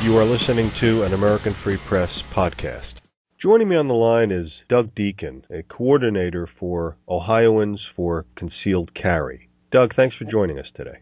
You are listening to an American Free Press podcast. Joining me on the line is Doug Deeken, a coordinator for Ohioans For Concealed Carry. Doug, thanks for joining us today.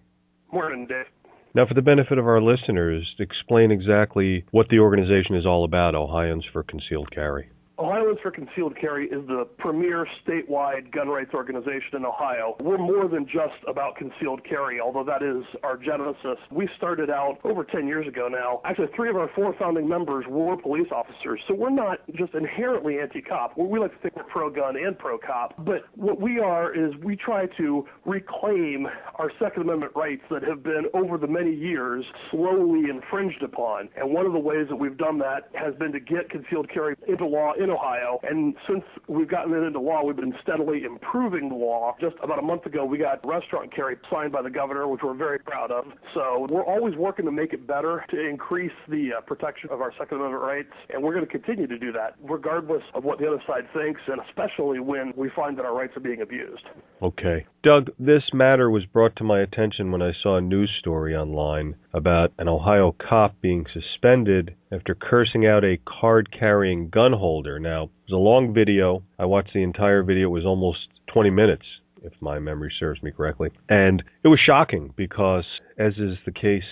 Morning, Dave. Now, for the benefit of our listeners, explain exactly what the organization is all about, Ohioans For Concealed Carry. Ohioans For Concealed Carry is the premier statewide gun rights organization in Ohio. We're more than just about concealed carry, although that is our genesis. We started out over 10 years ago now. Actually, 3 of our 4 founding members were police officers, so we're not just inherently anti-cop. We like to think we're pro-gun and pro-cop, but what we are is we try to reclaim our Second Amendment rights that have been, over the many years, slowly infringed upon. And one of the ways that we've done that has been to get concealed carry into law in Ohio, and since we've gotten it into law, we've been steadily improving the law. Just about a month ago, we got restaurant carry signed by the governor, which we're very proud of. So we're always working to make it better, to increase the protection of our Second Amendment rights, and we're going to continue to do that, regardless of what the other side thinks, and especially when we find that our rights are being abused. Okay. Doug, this matter was brought to my attention when I saw a news story online about an Ohio cop being suspended after cursing out a card-carrying gun holder. Now, it was a long video. I watched the entire video. It was almost 20 minutes, if my memory serves me correctly. And it was shocking because, as is the case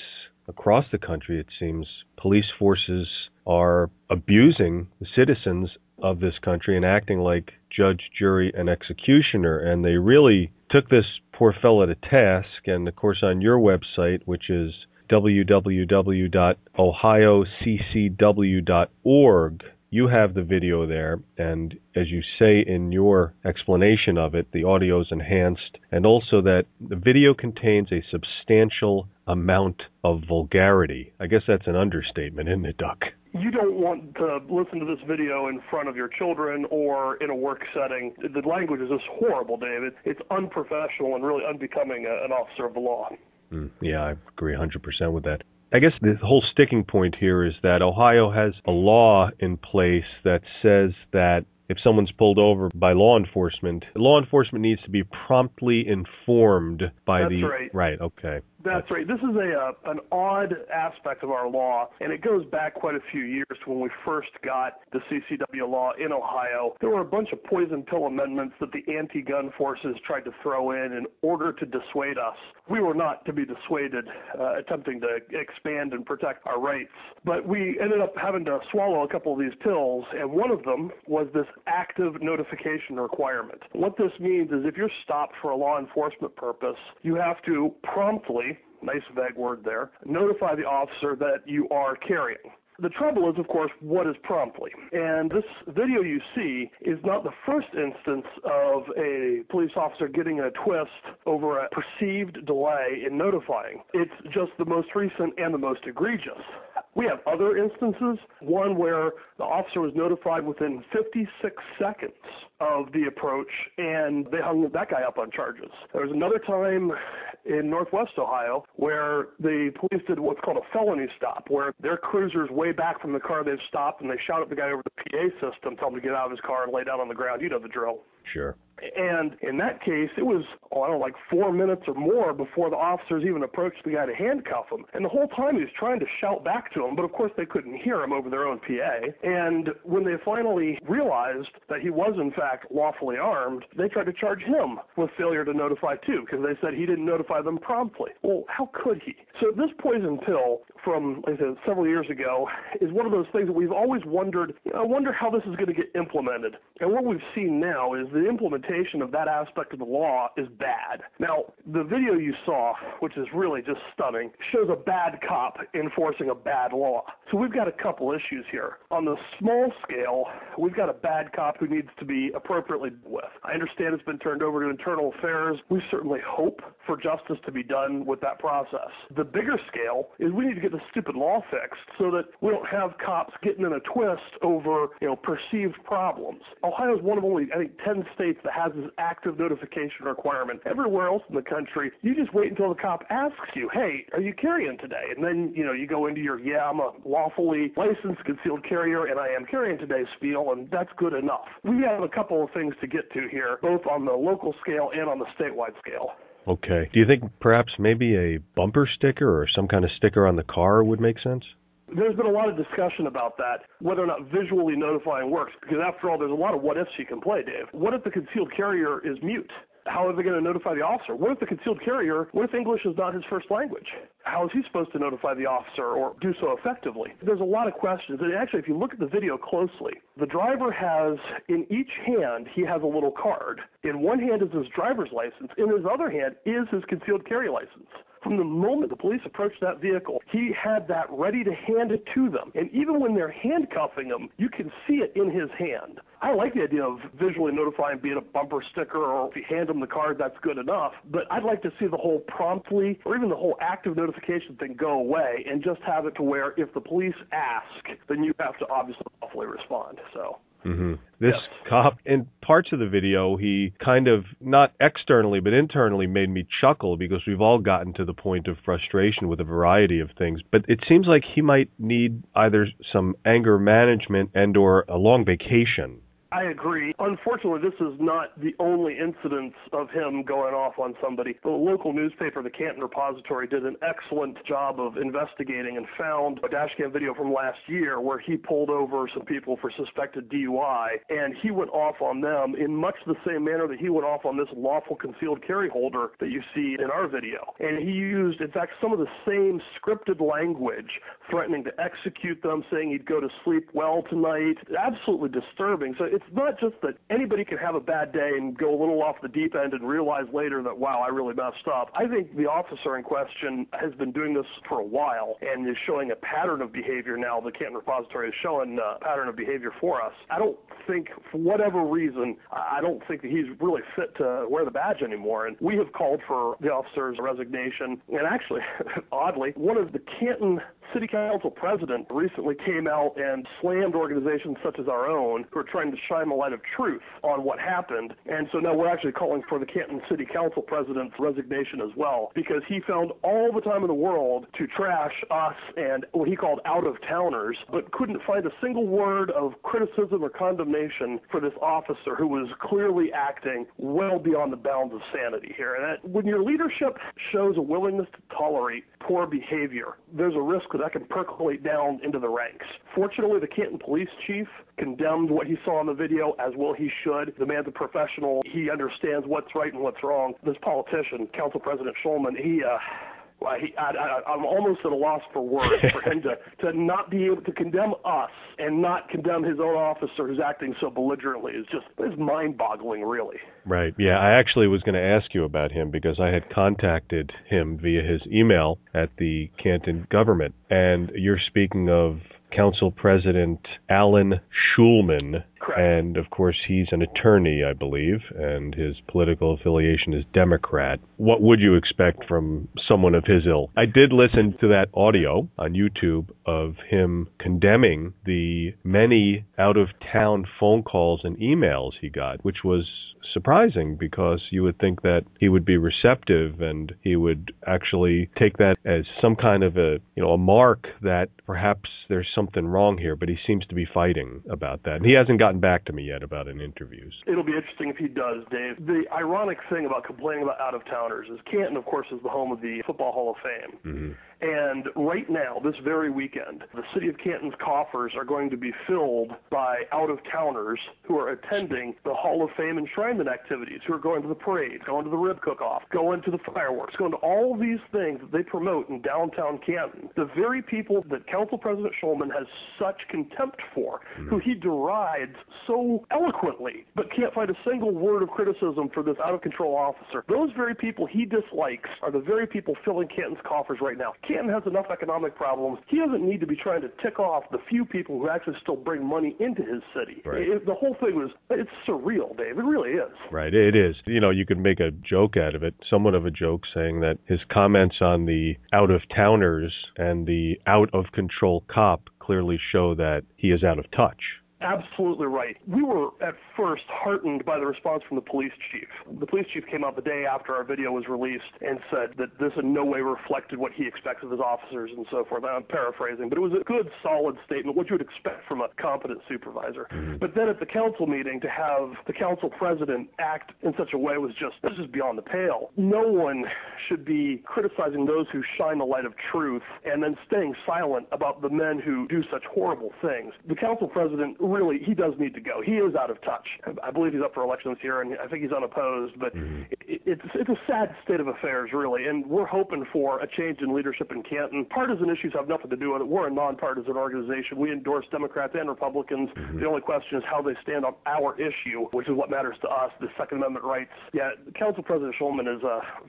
across the country, it seems, police forces are abusing the citizens of this country and acting like judge, jury, and executioner. And they really took this poor fellow to task. And, of course, on your website, which is www.ohioccw.org, you have the video there, and as you say in your explanation of it, the audio is enhanced, and also that the video contains a substantial amount of vulgarity. I guess that's an understatement, isn't it, Doug? You don't want to listen to this video in front of your children or in a work setting. The language is just horrible, David. It's unprofessional and really unbecoming an officer of the law. Yeah, I agree 100% with that. I guess the whole sticking point here is that Ohio has a law in place that says that if someone's pulled over by law enforcement needs to be promptly informed by That's right. Right, okay. That's right. This is an odd aspect of our law, and it goes back quite a few years to when we first got the CCW law in Ohio. There were a bunch of poison pill amendments that the anti-gun forces tried to throw in order to dissuade us. We were not to be dissuaded, attempting to expand and protect our rights. But we ended up having to swallow a couple of these pills, and one of them was this active notification requirement. What this means is if you're stopped for a law enforcement purpose, you have to promptly, nice vague word there, notify the officer that you are carrying. The trouble is, of course, what is promptly? And this video you see is not the first instance of a police officer getting a twist over a perceived delay in notifying. It's just the most recent and the most egregious. We have other instances, one where the officer was notified within 56 seconds of the approach, and they hung that guy up on charges. There was another time in Northwest Ohio where the police did what's called a felony stop, where their cruiser's way back from the car they've stopped, and they shout at the guy over the PA system, tell him to get out of his car and lay down on the ground. You know the drill. Sure. And in that case, it was, 4 minutes or more before the officers even approached the guy to handcuff him. And the whole time he was trying to shout back to him, but of course they couldn't hear him over their own PA. And when they finally realized that he was in fact lawfully armed, they tried to charge him with failure to notify too, because they said he didn't notify them promptly. Well, how could he? So this poison pill from, like I said, several years ago is one of those things that we've always wondered, I wonder how this is going to get implemented. And what we've seen now is the implementation of that aspect of the law is bad. Now, the video you saw, which is really just stunning, shows a bad cop enforcing a bad law. So we've got a couple issues here. On the small scale, we've got a bad cop who needs to be appropriately dealt with. I understand it's been turned over to internal affairs. We certainly hope for justice to be done with that process. The bigger scale is we need to get the stupid law fixed so that we don't have cops getting in a twist over, perceived problems. Ohio is one of only, 10 states that has this active notification requirement. Everywhere else in the country, you just wait until the cop asks you, hey, are you carrying today? And then, you go into your, I'm a lawfully licensed concealed carrier and I am carrying today spiel, and that's good enough. We have a couple of things to get to here, both on the local scale and on the statewide scale. Okay. Do you think perhaps maybe a bumper sticker or some kind of sticker on the car would make sense? There's been a lot of discussion about that, whether or not visually notifying works, because after all, there's a lot of what-ifs you can play, Dave. What if the concealed carrier is mute? How are they going to notify the officer? What if the concealed carrier, what if English is not his first language? How is he supposed to notify the officer or do so effectively? There's a lot of questions. And actually, if you look at the video closely, the driver has, in each hand, he has a little card. In one hand is his driver's license. In his other hand is his concealed carry license. From the moment the police approached that vehicle, he had that ready to hand it to them. And even when they're handcuffing him, you can see it in his hand. I like the idea of visually notifying, be it a bumper sticker or if you hand him the card, that's good enough. But I'd like to see the whole promptly or even the whole active notification thing go away and just have it to where if the police ask, then you have to obviously lawfully respond. So. Mm-hmm. This cop, in parts of the video, he kind of, not externally, but internally made me chuckle because we've all gotten to the point of frustration with a variety of things. But it seems like he might need either some anger management and or a long vacation. I agree. Unfortunately, this is not the only incidence of him going off on somebody. The local newspaper, the Canton Repository, did an excellent job of investigating and found a dashcam video from last year where he pulled over some people for suspected DUI, and he went off on them in much the same manner that he went off on this lawful concealed carry holder that you see in our video. And he used, in fact, some of the same scripted language, threatening to execute them, saying he'd go to sleep well tonight. Absolutely disturbing. So it's not just that anybody can have a bad day and go a little off the deep end and realize later that, wow, I really messed up. I think the officer in question has been doing this for a while and is showing a pattern of behavior now. The Canton Repository is showing a pattern of behavior for us. I don't think, for whatever reason, I don't think that he's really fit to wear the badge anymore. And we have called for the officer's resignation. And actually, oddly, one of the Canton City Council president recently came out and slammed organizations such as our own who are trying to shine the light of truth on what happened. And so now we're actually calling for the Canton City Council president's resignation as well, because he found all the time in the world to trash us and what he called out-of-towners, but couldn't find a single word of criticism or condemnation for this officer who was clearly acting well beyond the bounds of sanity here. And when your leadership shows a willingness to tolerate poor behavior, there's a risk that can percolate down into the ranks. Fortunately, the Canton police chief condemned what he saw in the video, as well he should. The man's a professional. He understands what's right and what's wrong. This politician, Council President Schulman, I'm almost at a loss for words for him to not be able to condemn us and not condemn his own officer who's acting so belligerently is mind-boggling, really. Right. Yeah, I actually was going to ask you about him because I had contacted him via his email at the Canton government, and you're speaking of Council President Alan Schulman. Correct. And, of course, he's an attorney, I believe, and his political affiliation is Democrat. What would you expect from someone of his ilk? I did listen to that audio on YouTube of him condemning the many out-of-town phone calls and emails he got, which was surprising because you would think that he would be receptive and he would actually take that as some kind of a mark that perhaps there's something wrong here, but he seems to be fighting about that. And he hasn't gotten back to me yet about it in interviews. It'll be interesting if he does, Dave. The ironic thing about complaining about out-of-towners is Canton, of course, is the home of the Football Hall of Fame. Mm-hmm. And right now, this very weekend, the city of Canton's coffers are going to be filled by out-of-towners who are attending the Hall of Fame enshrinement activities, who are going to the parade, going to the rib cook-off, going to the fireworks, going to all these things that they promote in downtown Canton. The very people that Council President Schulman has such contempt for, who he derides so eloquently, but can't find a single word of criticism for this out-of-control officer. Those very people he dislikes are the very people filling Canton's coffers right now. Canton has enough economic problems. He doesn't need to be trying to tick off the few people who actually still bring money into his city. Right. The whole thing it's surreal, Dave. It really is. Right, it is. You could make a joke out of it, somewhat of a joke, saying that his comments on the out-of-towners and the out-of-control cop clearly show that he is out of touch. Absolutely right. We were at first heartened by the response from the police chief. The police chief came out the day after our video was released and said that this in no way reflected what he expects of his officers and so forth. I'm paraphrasing, but it was a good, solid statement, what you would expect from a competent supervisor. But then at the council meeting, to have the council president act in such a way was this is beyond the pale. No one should be criticizing those who shine the light of truth and then staying silent about the men who do such horrible things. The council president really, he does need to go. He is out of touch. I believe he's up for election this year, and I think he's unopposed, but it's a sad state of affairs, really, and we're hoping for a change in leadership in Canton. Partisan issues have nothing to do with it. We're a nonpartisan organization. We endorse Democrats and Republicans. The only question is how they stand on our issue, which is what matters to us, the Second Amendment rights. Yeah, Council President Schulman is,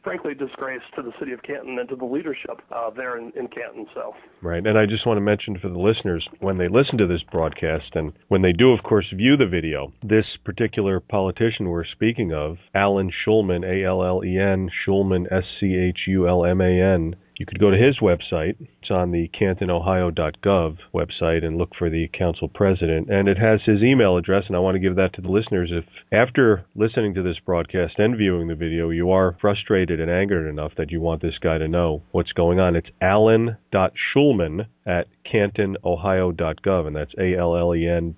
frankly, a disgrace to the city of Canton and to the leadership there in Canton. So. Right, and I just want to mention for the listeners, when they listen to this broadcast, and when they do, of course, view the video, this particular politician we're speaking of, Alan Schulman, A-L-L-E-N, Schulman, S-C-H-U-L-M-A-N, you could go to his website. It's on the CantonOhio.gov website and look for the council president. And it has his email address, and I want to give that to the listeners. If after listening to this broadcast and viewing the video, you are frustrated and angered enough that you want this guy to know what's going on, it's alan.schulman at CantonOhio.gov, and that's ALLEN.SCHULMAN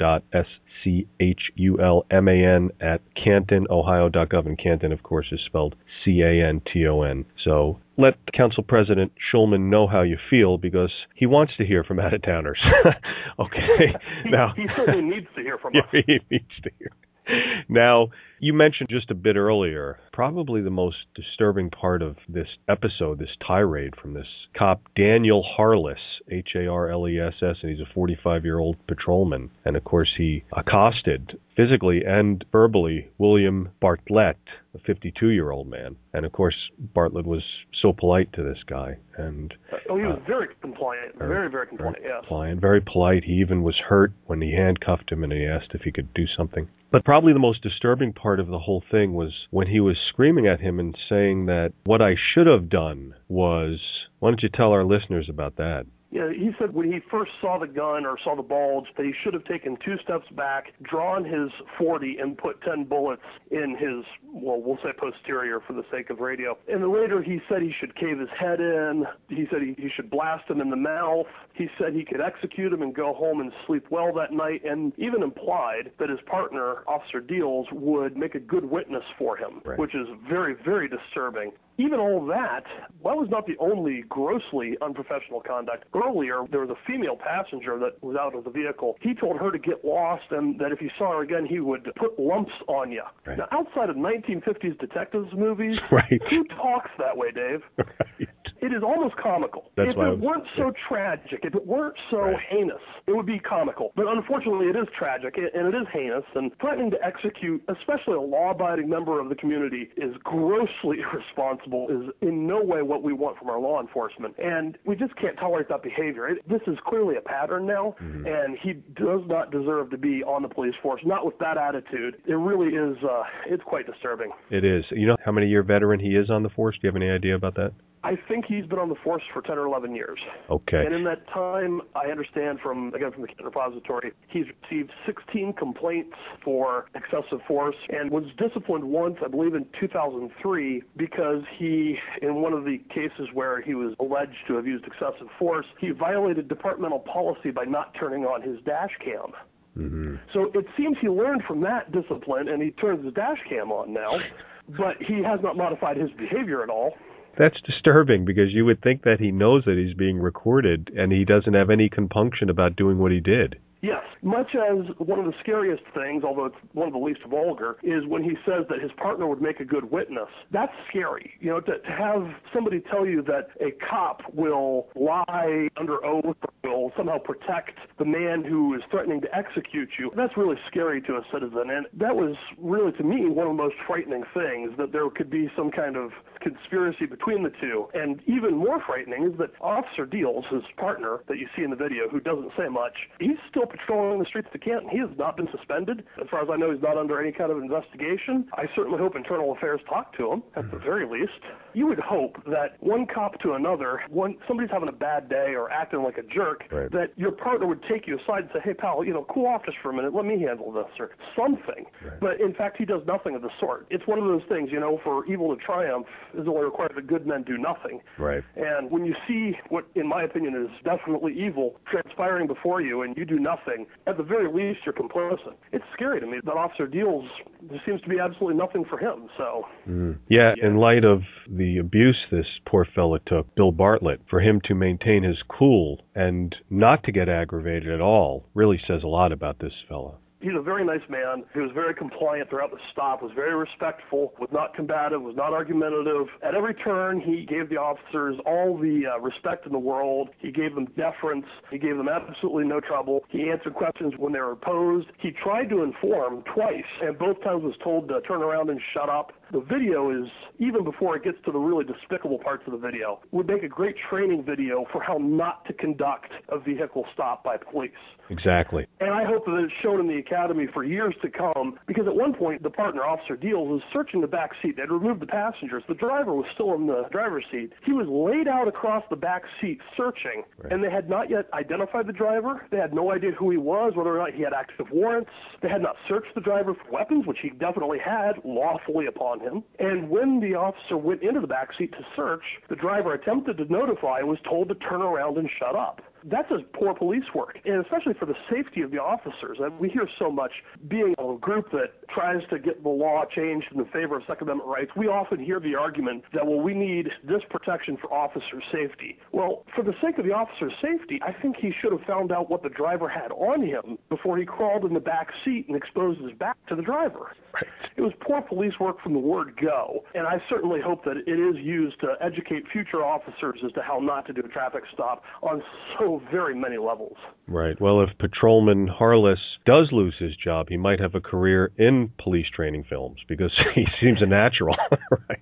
at CantonOhio.gov, and Canton, of course, is spelled C-A-N-T-O-N. So let Council President Schulman know how you feel, because he wants to hear from out-of-towners. Okay. He certainly needs to hear from us. He needs to hear. Now, you mentioned just a bit earlier, probably the most disturbing part of this episode, this tirade from this cop, Daniel Harless, H-A-R-L-E-S-S, and he's a 45-year-old patrolman. And, of course, he accosted physically and verbally William Bartlett, a 52-year-old man. And, of course, Bartlett was so polite to this guy. And he was very compliant, very, very compliant, yes. Compliant, very polite. He even was hurt when he handcuffed him and he asked if he could do something. But probably the most disturbing part of the whole thing was when he was screaming at him and saying that what I should have done was, why don't you tell our listeners about that? Yeah, he said when he first saw the gun or saw the bulge that he should have taken 2 steps back, drawn his .40, and put 10 bullets in his, well, we'll say posterior for the sake of radio. And then later he said he should cave his head in. He said he should blast him in the mouth. He said he could execute him and go home and sleep well that night, and even implied that his partner, Officer Deals, would make a good witness for him, right, which is very, very disturbing. Even all that was not the only grossly unprofessional conduct. Earlier, there was a female passenger that was out of the vehicle. He told her to get lost and that if he saw her again, he would put lumps on you. Right. Now, outside of 1950s detectives movies, right, who talks that way, Dave? Right. It is almost comical. If it weren't so tragic, if it weren't so heinous, it would be comical. But unfortunately, it is tragic, and it is heinous, and threatening to execute, especially a law-abiding member of the community, is grossly irresponsible, is in no way what we want from our law enforcement. And we just can't tolerate that behavior. This is clearly a pattern now, and he does not deserve to be on the police force, not with that attitude. It really is, it's quite disturbing. It is. You know how many year veteran he is on the force? Do you have any idea about that? I think he's been on the force for 10 or 11 years. Okay. And in that time, I understand from the Canton Repository, he's received 16 complaints for excessive force and was disciplined once, I believe in 2003, because he, in one of the cases where he was alleged to have used excessive force, he violated departmental policy by not turning on his dash cam. Mm-hmm. So it seems he learned from that discipline, and he turns his dash cam on now, but he has not modified his behavior at all. That's disturbing, because you would think that he knows that he's being recorded and he doesn't have any compunction about doing what he did. Yes. Much as one of the scariest things, although it's one of the least vulgar, is when he says that his partner would make a good witness. That's scary. You know, to have somebody tell you that a cop will lie under oath or will somehow protect the man who is threatening to execute you, that's really scary to a citizen. And that was really, to me, one of the most frightening things, that there could be some kind of conspiracy between the two. And even more frightening is that Officer Deals, his partner that you see in the video, who doesn't say much, he's still patrolling the streets of Canton. He has not been suspended. As far as I know, he's not under any kind of investigation. I certainly hope Internal Affairs talk to him, at the very least. You would hope that one cop to another, when somebody's having a bad day or acting like a jerk, right, that your partner would take you aside and say, hey, pal, cool off just for a minute. Let me handle this, or something. Right. But in fact, he does nothing of the sort. It's one of those things, for evil to triumph is only required that good men do nothing. Right. And when you see what, in my opinion, is definitely evil transpiring before you and you do nothing, at the very least, you're complicit. It's scary to me that Officer Deals, there seems to be absolutely nothing for him. So, yeah, in light of the abuse this poor fella took, Bill Bartlett, for him to maintain his cool and not to get aggravated at all really says a lot about this fella. He's a very nice man. He was very compliant throughout the stop, was very respectful, was not combative, was not argumentative. At every turn, he gave the officers all the respect in the world. He gave them deference. He gave them absolutely no trouble. He answered questions when they were posed. He tried to inform twice, and both times was told to turn around and shut up. The video is, even before it gets to the really despicable parts of the video, would make a great training video for how not to conduct a vehicle stop by police. Exactly. And I hope that it's shown in the academy for years to come, because at one point, the partner, Officer Deals, was searching the back seat. They'd removed the passengers. The driver was still in the driver's seat. He was laid out across the back seat searching, right, and they had not yet identified the driver. They had no idea who he was, whether or not he had active warrants. They had not searched the driver for weapons, which he definitely had lawfully upon him. And when the officer went into the back seat to search, the driver attempted to notify and was told to turn around and shut up. That's just poor police work, and especially for the safety of the officers. And we hear so much, being a group that tries to get the law changed in the favor of Second Amendment rights, we often hear the argument that, well, we need this protection for officer safety. Well, for the sake of the officer's safety, I think he should have found out what the driver had on him before he crawled in the back seat and exposed his back to the driver. Right. It was poor police work from the word go, and I certainly hope that it is used to educate future officers as to how not to do a traffic stop on so very many levels. Right. Well, if Patrolman Harless does lose his job, he might have a career in police training films, because he seems a natural. Right.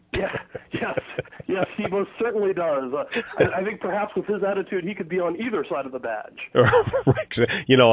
Yes, he most certainly does. I think perhaps with his attitude, he could be on either side of the badge. Right.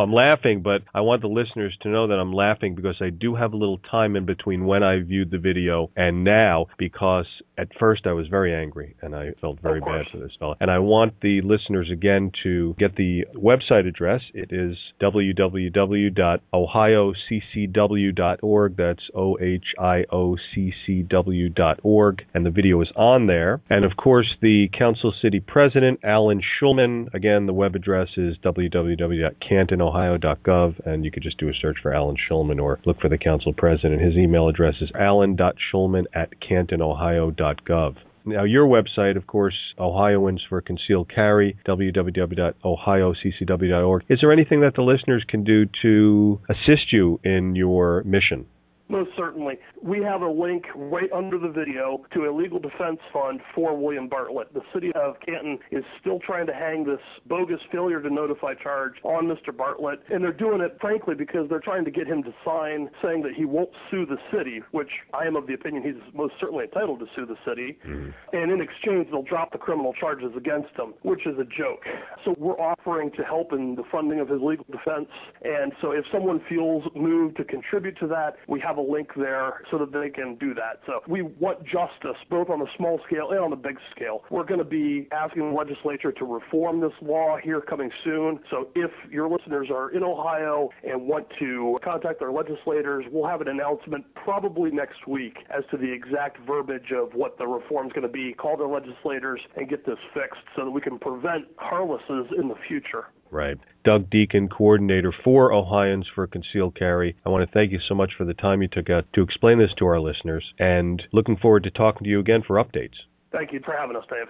I'm laughing, but I want the listeners to know that I'm laughing because I do have a little time in between when I viewed the video and now, because at first I was very angry and I felt very bad for this fellow. And I want the listeners again to get the website address. It is www.ohioccw.org. That's OHIOCCW.org. And the video is on there. And of course, the Council City President, Alan Schulman. Again, the web address is www.cantonohio.gov. And you could just do a search for Alan Schulman or look for the Council President. His email address is alan.schulman@cantonohio.gov. Now, your website, of course, Ohioans For Concealed Carry, www.ohioccw.org. Is there anything that the listeners can do to assist you in your mission? Most certainly. We have a link right under the video to a legal defense fund for William Bartlett. The city of Canton is still trying to hang this bogus failure to notify charge on Mr. Bartlett, and they're doing it, frankly, because they're trying to get him to sign saying that he won't sue the city, which I am of the opinion he's most certainly entitled to sue the city, and in exchange they'll drop the criminal charges against him, which is a joke. So we're offering to help in the funding of his legal defense, and so if someone feels moved to contribute to that, we have a link there so that they can do that. So we want justice both on the small scale and on the big scale. We're going to be asking the legislature to reform this law here coming soon. So if your listeners are in Ohio and want to contact our legislators, we'll have an announcement probably next week as to the exact verbiage of what the reform is going to be. Call their legislators and get this fixed so that we can prevent Harlesses in the future. Right. Doug Deeken, coordinator for Ohioans For Concealed Carry. I want to thank you so much for the time you took out to explain this to our listeners, and looking forward to talking to you again for updates. Thank you for having us, Dave.